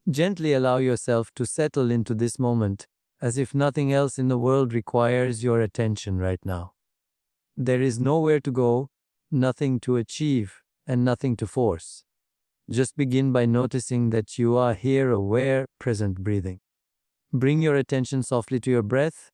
Gently allow yourself to settle into this moment, as if nothing else in the world requires your attention right now. There is nowhere to go, nothing to achieve, and nothing to force. Just begin by noticing that you are here, aware, present, breathing. Bring your attention softly to your breath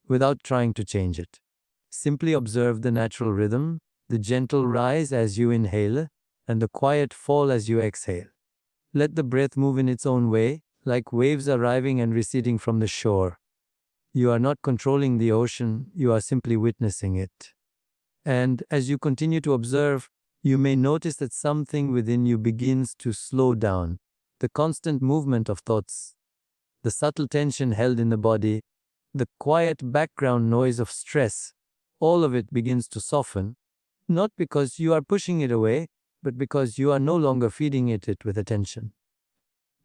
without trying to change it. Simply observe the natural rhythm, the gentle rise as you inhale, and the quiet fall as you exhale. Let the breath move in its own way, like waves arriving and receding from the shore. You are not controlling the ocean, you are simply witnessing it. And as you continue to observe, you may notice that something within you begins to slow down. The constant movement of thoughts, the subtle tension held in the body, the quiet background noise of stress, all of it begins to soften, not because you are pushing it away, but because you are no longer feeding it with attention.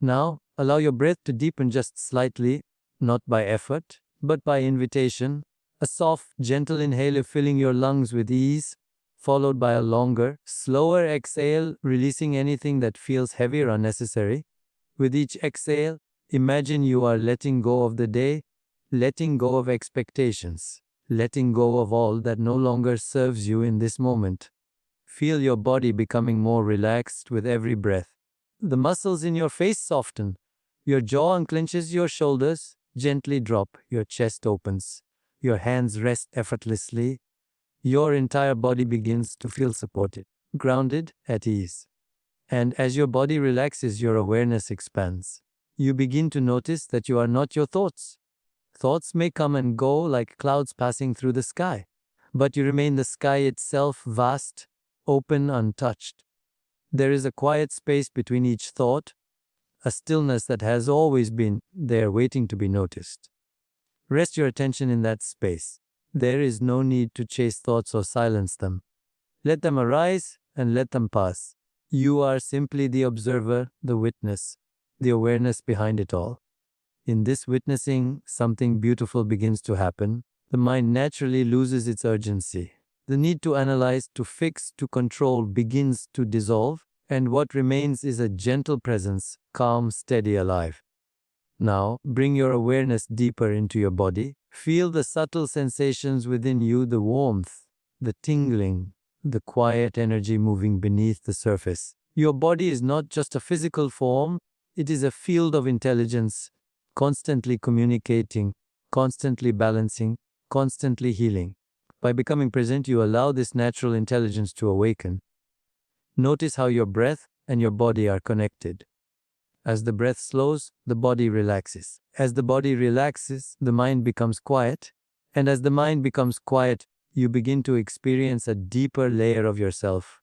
Now, allow your breath to deepen just slightly, not by effort, but by invitation. A soft, gentle inhale filling your lungs with ease, followed by a longer, slower exhale, releasing anything that feels heavy or unnecessary. With each exhale, imagine you are letting go of the day, letting go of expectations, letting go of all that no longer serves you in this moment. Feel your body becoming more relaxed with every breath. The muscles in your face soften. Your jaw unclenches, your shoulders gently drop, your chest opens. Your hands rest effortlessly. Your entire body begins to feel supported, grounded, at ease. And as your body relaxes, your awareness expands. You begin to notice that you are not your thoughts. Thoughts may come and go like clouds passing through the sky, but you remain the sky itself, vast, open, untouched. There is a quiet space between each thought, a stillness that has always been there waiting to be noticed. Rest your attention in that space. There is no need to chase thoughts or silence them. Let them arise and let them pass. You are simply the observer, the witness, the awareness behind it all. In this witnessing, something beautiful begins to happen. The mind naturally loses its urgency. The need to analyze, to fix, to control begins to dissolve, and what remains is a gentle presence, calm, steady, alive. Now, bring your awareness deeper into your body. Feel the subtle sensations within you, the warmth, the tingling, the quiet energy moving beneath the surface. Your body is not just a physical form, it is a field of intelligence, constantly communicating, constantly balancing, constantly healing. By becoming present, you allow this natural intelligence to awaken. Notice how your breath and your body are connected. As the breath slows, the body relaxes. As the body relaxes, the mind becomes quiet. And as the mind becomes quiet, you begin to experience a deeper layer of yourself.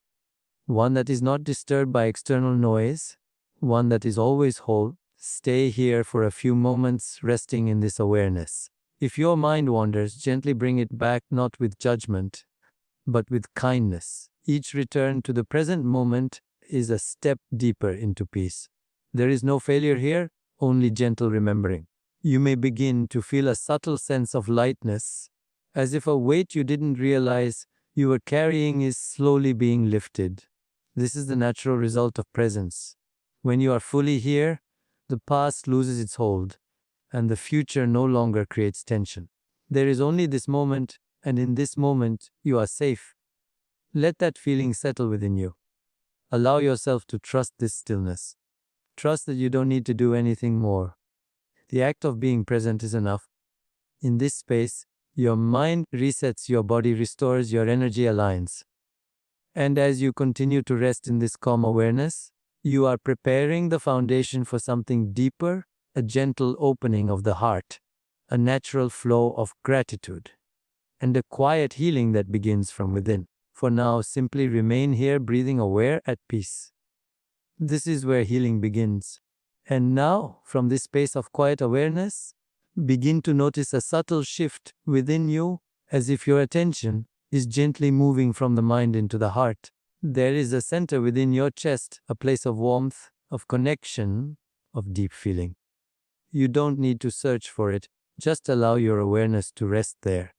One that is not disturbed by external noise, one that is always whole. Stay here for a few moments, resting in this awareness. If your mind wanders, gently bring it back, not with judgment, but with kindness. Each return to the present moment is a step deeper into peace. There is no failure here, only gentle remembering. You may begin to feel a subtle sense of lightness, as if a weight you didn't realize you were carrying is slowly being lifted. This is the natural result of presence. When you are fully here, the past loses its hold, and the future no longer creates tension. There is only this moment, and in this moment, you are safe. Let that feeling settle within you. Allow yourself to trust this stillness. Trust that you don't need to do anything more. The act of being present is enough. In this space, your mind resets, your body restores, your energy aligns. And as you continue to rest in this calm awareness, you are preparing the foundation for something deeper, a gentle opening of the heart, a natural flow of gratitude, and a quiet healing that begins from within. For now, simply remain here, breathing aware, at peace. This is where healing begins. And now, from this space of quiet awareness, begin to notice a subtle shift within you, as if your attention is gently moving from the mind into the heart. There is a center within your chest, a place of warmth, of connection, of deep feeling. You don't need to search for it, just allow your awareness to rest there.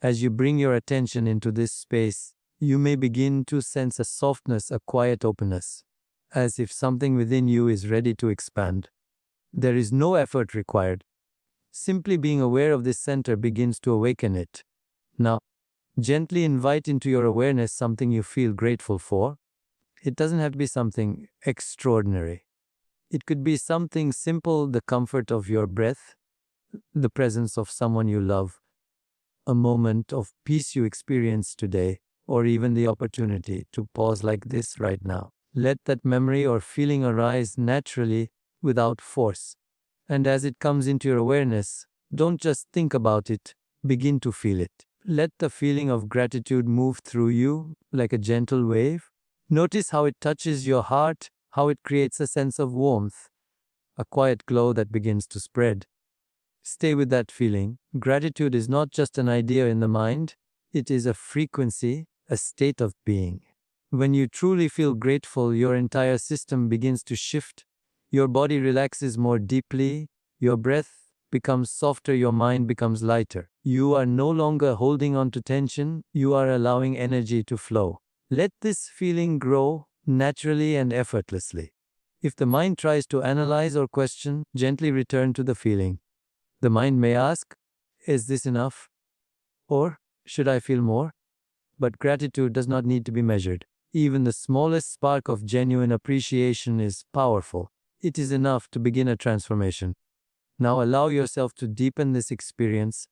As you bring your attention into this space, you may begin to sense a softness, a quiet openness. as if something within you is ready to expand. There is no effort required. Simply being aware of this center begins to awaken it. Now, gently invite into your awareness something you feel grateful for. It doesn't have to be something extraordinary. It could be something simple, the comfort of your breath, the presence of someone you love, a moment of peace you experience today, or even the opportunity to pause like this right now. Let that memory or feeling arise naturally without force. And as it comes into your awareness, don't just think about it, begin to feel it. Let the feeling of gratitude move through you like a gentle wave. Notice how it touches your heart, how it creates a sense of warmth, a quiet glow that begins to spread. Stay with that feeling. Gratitude is not just an idea in the mind, it is a frequency, a state of being. When you truly feel grateful, your entire system begins to shift. Your body relaxes more deeply, your breath becomes softer, your mind becomes lighter. You are no longer holding on to tension, you are allowing energy to flow. Let this feeling grow naturally and effortlessly. If the mind tries to analyze or question, gently return to the feeling. The mind may ask, is this enough? Or should I feel more? But gratitude does not need to be measured. Even the smallest spark of genuine appreciation is powerful. It is enough to begin a transformation. Now allow yourself to deepen this experience.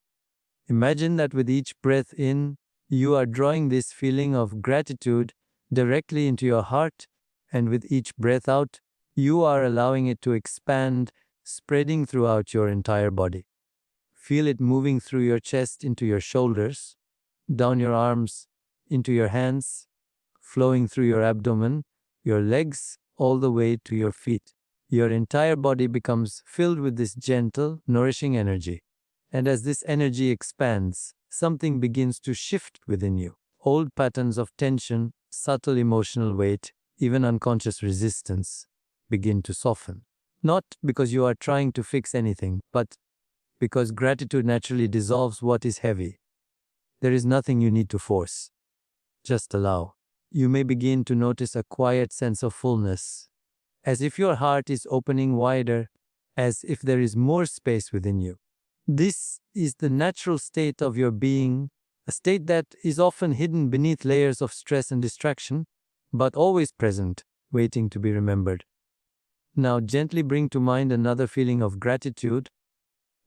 Imagine that with each breath in, you are drawing this feeling of gratitude directly into your heart, and with each breath out, you are allowing it to expand, spreading throughout your entire body. Feel it moving through your chest into your shoulders, down your arms, into your hands, flowing through your abdomen, your legs, all the way to your feet. Your entire body becomes filled with this gentle, nourishing energy. And as this energy expands, something begins to shift within you. Old patterns of tension, subtle emotional weight, even unconscious resistance begin to soften. Not because you are trying to fix anything, but because gratitude naturally dissolves what is heavy. There is nothing you need to force. Just allow. You may begin to notice a quiet sense of fullness, as if your heart is opening wider, as if there is more space within you. This is the natural state of your being, a state that is often hidden beneath layers of stress and distraction, but always present, waiting to be remembered. Now gently bring to mind another feeling of gratitude,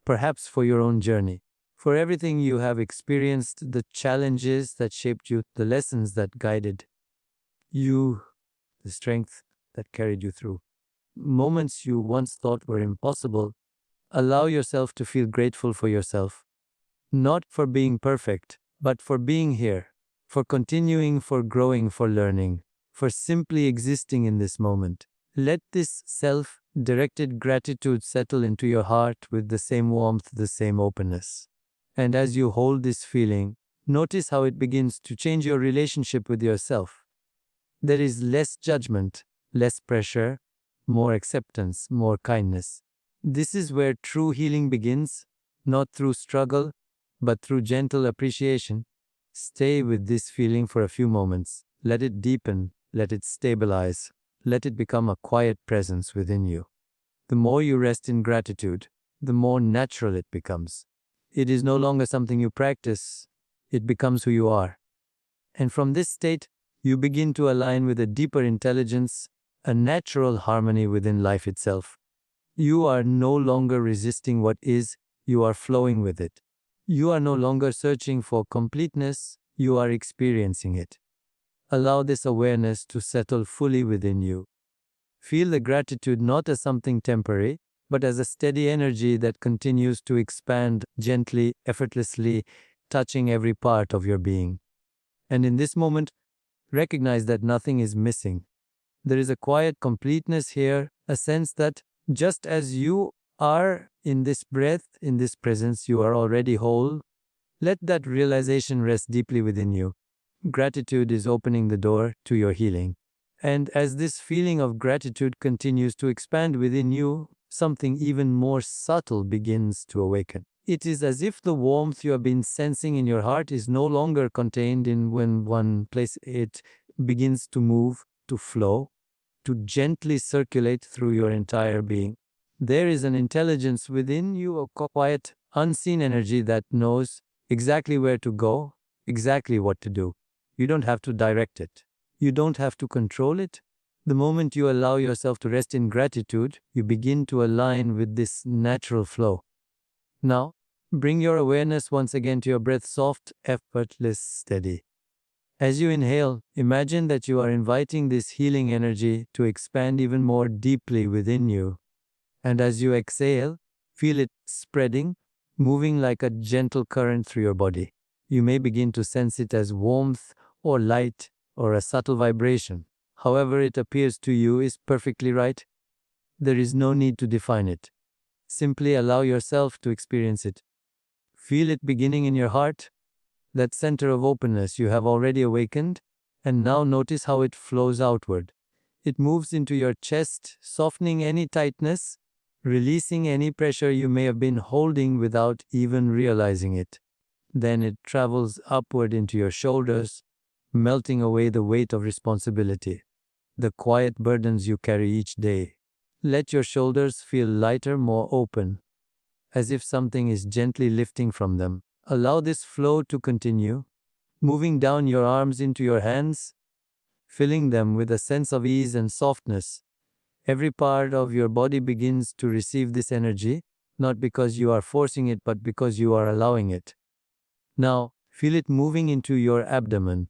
perhaps for your own journey, for everything you have experienced, the challenges that shaped you, the lessons that guided you, the strength that carried you through. Moments you once thought were impossible. Allow yourself to feel grateful for yourself, not for being perfect, but for being here, for continuing, for growing, for learning, for simply existing in this moment. Let this self-directed gratitude settle into your heart with the same warmth, the same openness. And as you hold this feeling, notice how it begins to change your relationship with yourself. There is less judgment, less pressure, more acceptance, more kindness. This is where true healing begins, not through struggle, but through gentle appreciation. Stay with this feeling for a few moments. Let it deepen, let it stabilize, let it become a quiet presence within you. The more you rest in gratitude, the more natural it becomes. It is no longer something you practice, it becomes who you are. And from this state, you begin to align with a deeper intelligence, a natural harmony within life itself. You are no longer resisting what is, you are flowing with it. You are no longer searching for completeness, you are experiencing it. Allow this awareness to settle fully within you. Feel the gratitude not as something temporary, but as a steady energy that continues to expand gently, effortlessly, touching every part of your being. And in this moment, recognize that nothing is missing. There is a quiet completeness here, a sense that just as you are in this breath, in this presence, you are already whole. Let that realization rest deeply within you. Gratitude is opening the door to your healing. And as this feeling of gratitude continues to expand within you, something even more subtle begins to awaken. It is as if the warmth you have been sensing in your heart is no longer contained in one place. It begins to move, to flow, to gently circulate through your entire being. There is an intelligence within you, a quiet, unseen energy that knows exactly where to go, exactly what to do. You don't have to direct it. You don't have to control it. The moment you allow yourself to rest in gratitude, you begin to align with this natural flow. Now, bring your awareness once again to your breath, soft, effortless, steady. As you inhale, imagine that you are inviting this healing energy to expand even more deeply within you. And as you exhale, feel it spreading, moving like a gentle current through your body. You may begin to sense it as warmth or light or a subtle vibration. However it appears to you is perfectly right. There is no need to define it. Simply allow yourself to experience it. Feel it beginning in your heart, that center of openness you have already awakened, and now notice how it flows outward. It moves into your chest, softening any tightness, releasing any pressure you may have been holding without even realizing it. Then it travels upward into your shoulders, melting away the weight of responsibility, the quiet burdens you carry each day. Let your shoulders feel lighter, more open, as if something is gently lifting from them. Allow this flow to continue, moving down your arms into your hands, filling them with a sense of ease and softness. Every part of your body begins to receive this energy, not because you are forcing it, but because you are allowing it. Now, feel it moving into your abdomen,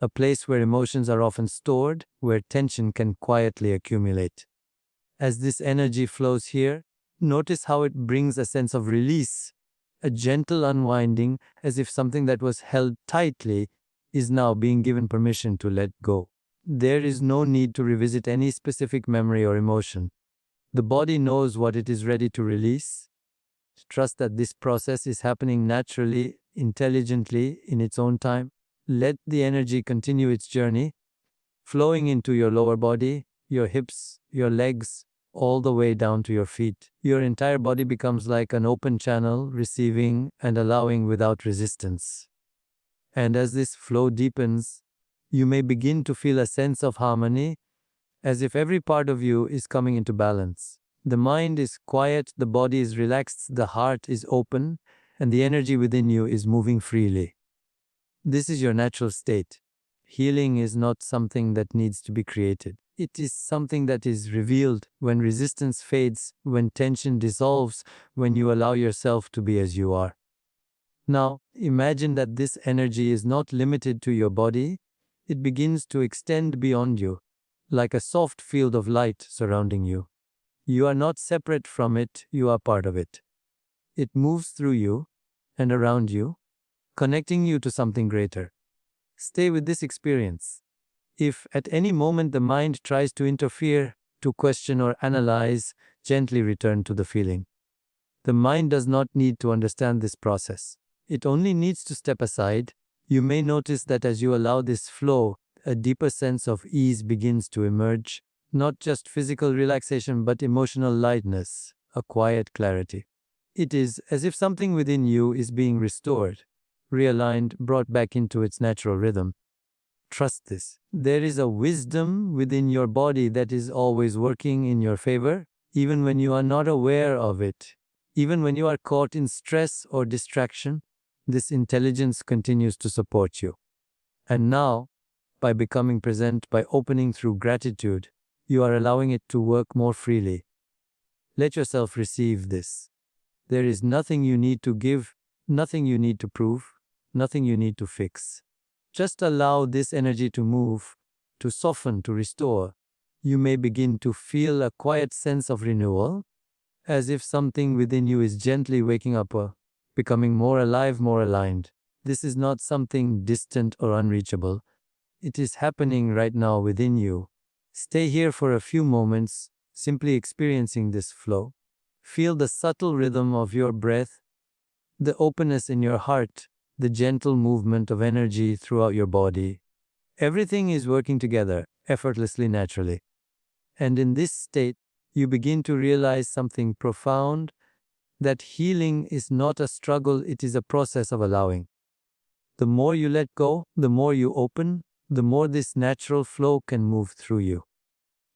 a place where emotions are often stored, where tension can quietly accumulate. As this energy flows here, notice how it brings a sense of release, a gentle unwinding, as if something that was held tightly is now being given permission to let go. There is no need to revisit any specific memory or emotion. The body knows what it is ready to release. Trust that this process is happening naturally, intelligently, in its own time. Let the energy continue its journey, flowing into your lower body, your hips, your legs, all the way down to your feet. Your entire body becomes like an open channel, receiving and allowing without resistance. And as this flow deepens, you may begin to feel a sense of harmony, as if every part of you is coming into balance. The mind is quiet, the body is relaxed, the heart is open, and the energy within you is moving freely. This is your natural state. Healing is not something that needs to be created. It is something that is revealed when resistance fades, when tension dissolves, when you allow yourself to be as you are. Now, imagine that this energy is not limited to your body. It begins to extend beyond you, like a soft field of light surrounding you. You are not separate from it, you are part of it. It moves through you and around you, connecting you to something greater. Stay with this experience. If at any moment the mind tries to interfere, to question or analyze, gently return to the feeling. The mind does not need to understand this process. It only needs to step aside. You may notice that as you allow this flow, a deeper sense of ease begins to emerge. Not just physical relaxation, but emotional lightness, a quiet clarity. It is as if something within you is being restored, realigned, brought back into its natural rhythm. Trust this. There is a wisdom within your body that is always working in your favor, even when you are not aware of it. Even when you are caught in stress or distraction, this intelligence continues to support you. And now, by becoming present, by opening through gratitude, you are allowing it to work more freely. Let yourself receive this. There is nothing you need to give, nothing you need to prove, nothing you need to fix. Just allow this energy to move, to soften, to restore. You may begin to feel a quiet sense of renewal, as if something within you is gently waking up, becoming more alive, more aligned. This is not something distant or unreachable. It is happening right now within you. Stay here for a few moments, simply experiencing this flow. Feel the subtle rhythm of your breath, the openness in your heart, the gentle movement of energy throughout your body. Everything is working together, effortlessly, naturally. And in this state, you begin to realize something profound, that healing is not a struggle, it is a process of allowing. The more you let go, the more you open, the more this natural flow can move through you.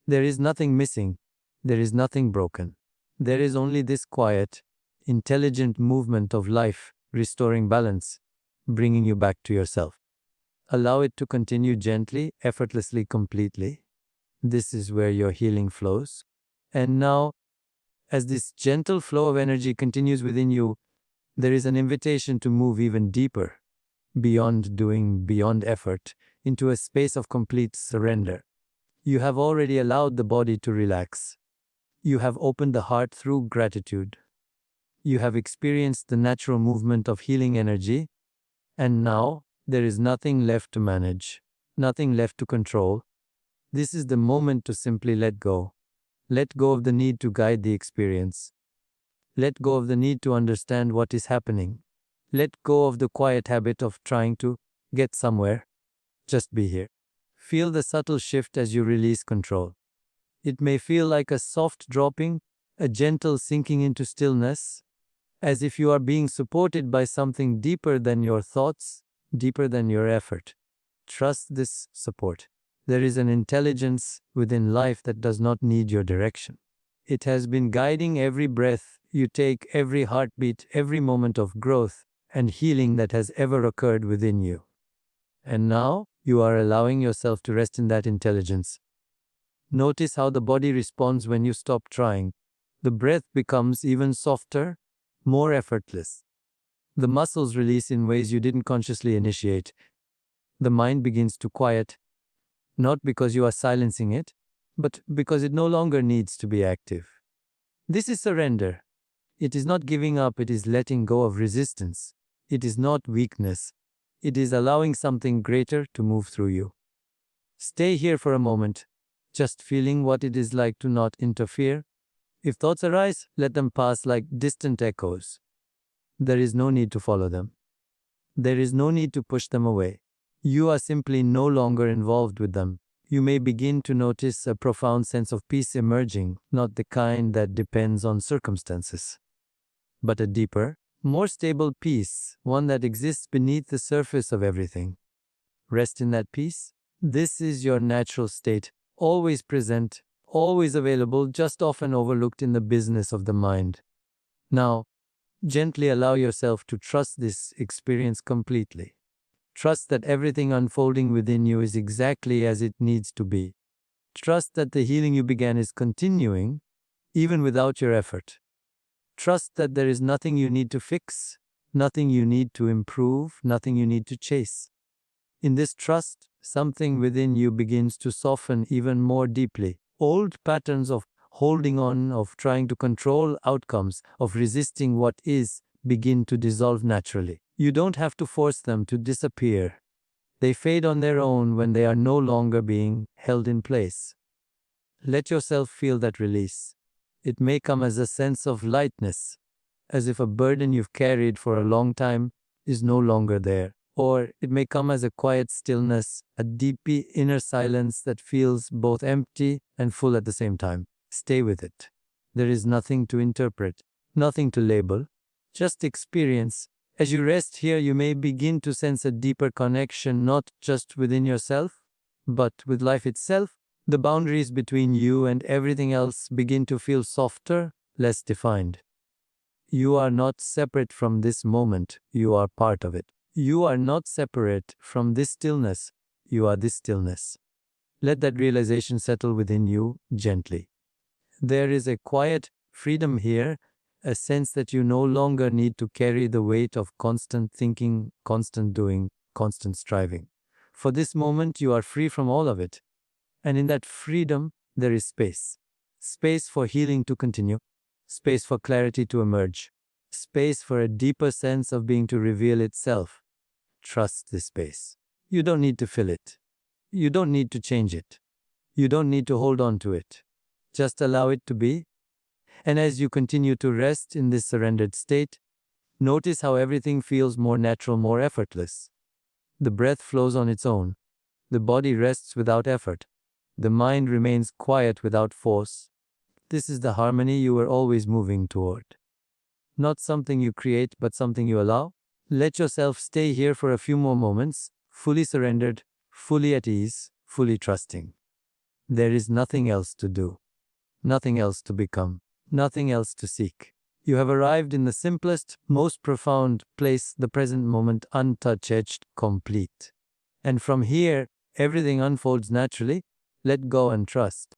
There is nothing missing. There is nothing broken. There is only this quiet, intelligent movement of life, restoring balance, bringing you back to yourself. Allow it to continue gently, effortlessly, completely. This is where your healing flows. And now, as this gentle flow of energy continues within you, there is an invitation to move even deeper, beyond doing, beyond effort, into a space of complete surrender. You have already allowed the body to relax. You have opened the heart through gratitude. You have experienced the natural movement of healing energy, and now there is nothing left to manage, nothing left to control. This is the moment to simply let go. Let go of the need to guide the experience. Let go of the need to understand what is happening. Let go of the quiet habit of trying to get somewhere. Just be here. Feel the subtle shift as you release control. It may feel like a soft dropping, a gentle sinking into stillness, as if you are being supported by something deeper than your thoughts, deeper than your effort. Trust this support. There is an intelligence within life that does not need your direction. It has been guiding every breath you take, every heartbeat, every moment of growth and healing that has ever occurred within you. And now, you are allowing yourself to rest in that intelligence. Notice how the body responds when you stop trying. The breath becomes even softer, more effortless. The muscles release in ways you didn't consciously initiate. The mind begins to quiet, not because you are silencing it, but because it no longer needs to be active. This is surrender. It is not giving up, it is letting go of resistance. It is not weakness. It is allowing something greater to move through you. Stay here for a moment, just feeling what it is like to not interfere. If thoughts arise, let them pass like distant echoes. There is no need to follow them. There is no need to push them away. You are simply no longer involved with them. You may begin to notice a profound sense of peace emerging, not the kind that depends on circumstances, but a deeper, more stable peace, one that exists beneath the surface of everything. Rest in that peace. This is your natural state, always present, always available, just often overlooked in the business of the mind. Now, gently allow yourself to trust this experience completely. Trust that everything unfolding within you is exactly as it needs to be. Trust that the healing you began is continuing, even without your effort. Trust that there is nothing you need to fix, nothing you need to improve, nothing you need to chase. In this trust, something within you begins to soften even more deeply. Old patterns of holding on, of trying to control outcomes, of resisting what is, begin to dissolve naturally. You don't have to force them to disappear. They fade on their own when they are no longer being held in place. Let yourself feel that release. It may come as a sense of lightness, as if a burden you've carried for a long time is no longer there. Or it may come as a quiet stillness, a deep inner silence that feels both empty and full at the same time. Stay with it. There is nothing to interpret, nothing to label, just experience. As you rest here, you may begin to sense a deeper connection, not just within yourself, but with life itself. The boundaries between you and everything else begin to feel softer, less defined. You are not separate from this moment, you are part of it. You are not separate from this stillness, you are this stillness. Let that realization settle within you gently. There is a quiet freedom here, a sense that you no longer need to carry the weight of constant thinking, constant doing, constant striving. For this moment, you are free from all of it. And in that freedom, there is space. Space for healing to continue, space for clarity to emerge, space for a deeper sense of being to reveal itself. Trust this space. You don't need to fill it. You don't need to change it. You don't need to hold on to it. Just allow it to be. And as you continue to rest in this surrendered state, notice how everything feels more natural, more effortless. The breath flows on its own. The body rests without effort. The mind remains quiet without force. This is the harmony you were always moving toward. Not something you create, but something you allow. Let yourself stay here for a few more moments, fully surrendered, fully at ease, fully trusting. There is nothing else to do, nothing else to become, nothing else to seek. You have arrived in the simplest, most profound place, the present moment, untouched, complete. And from here, everything unfolds naturally. Let go and trust.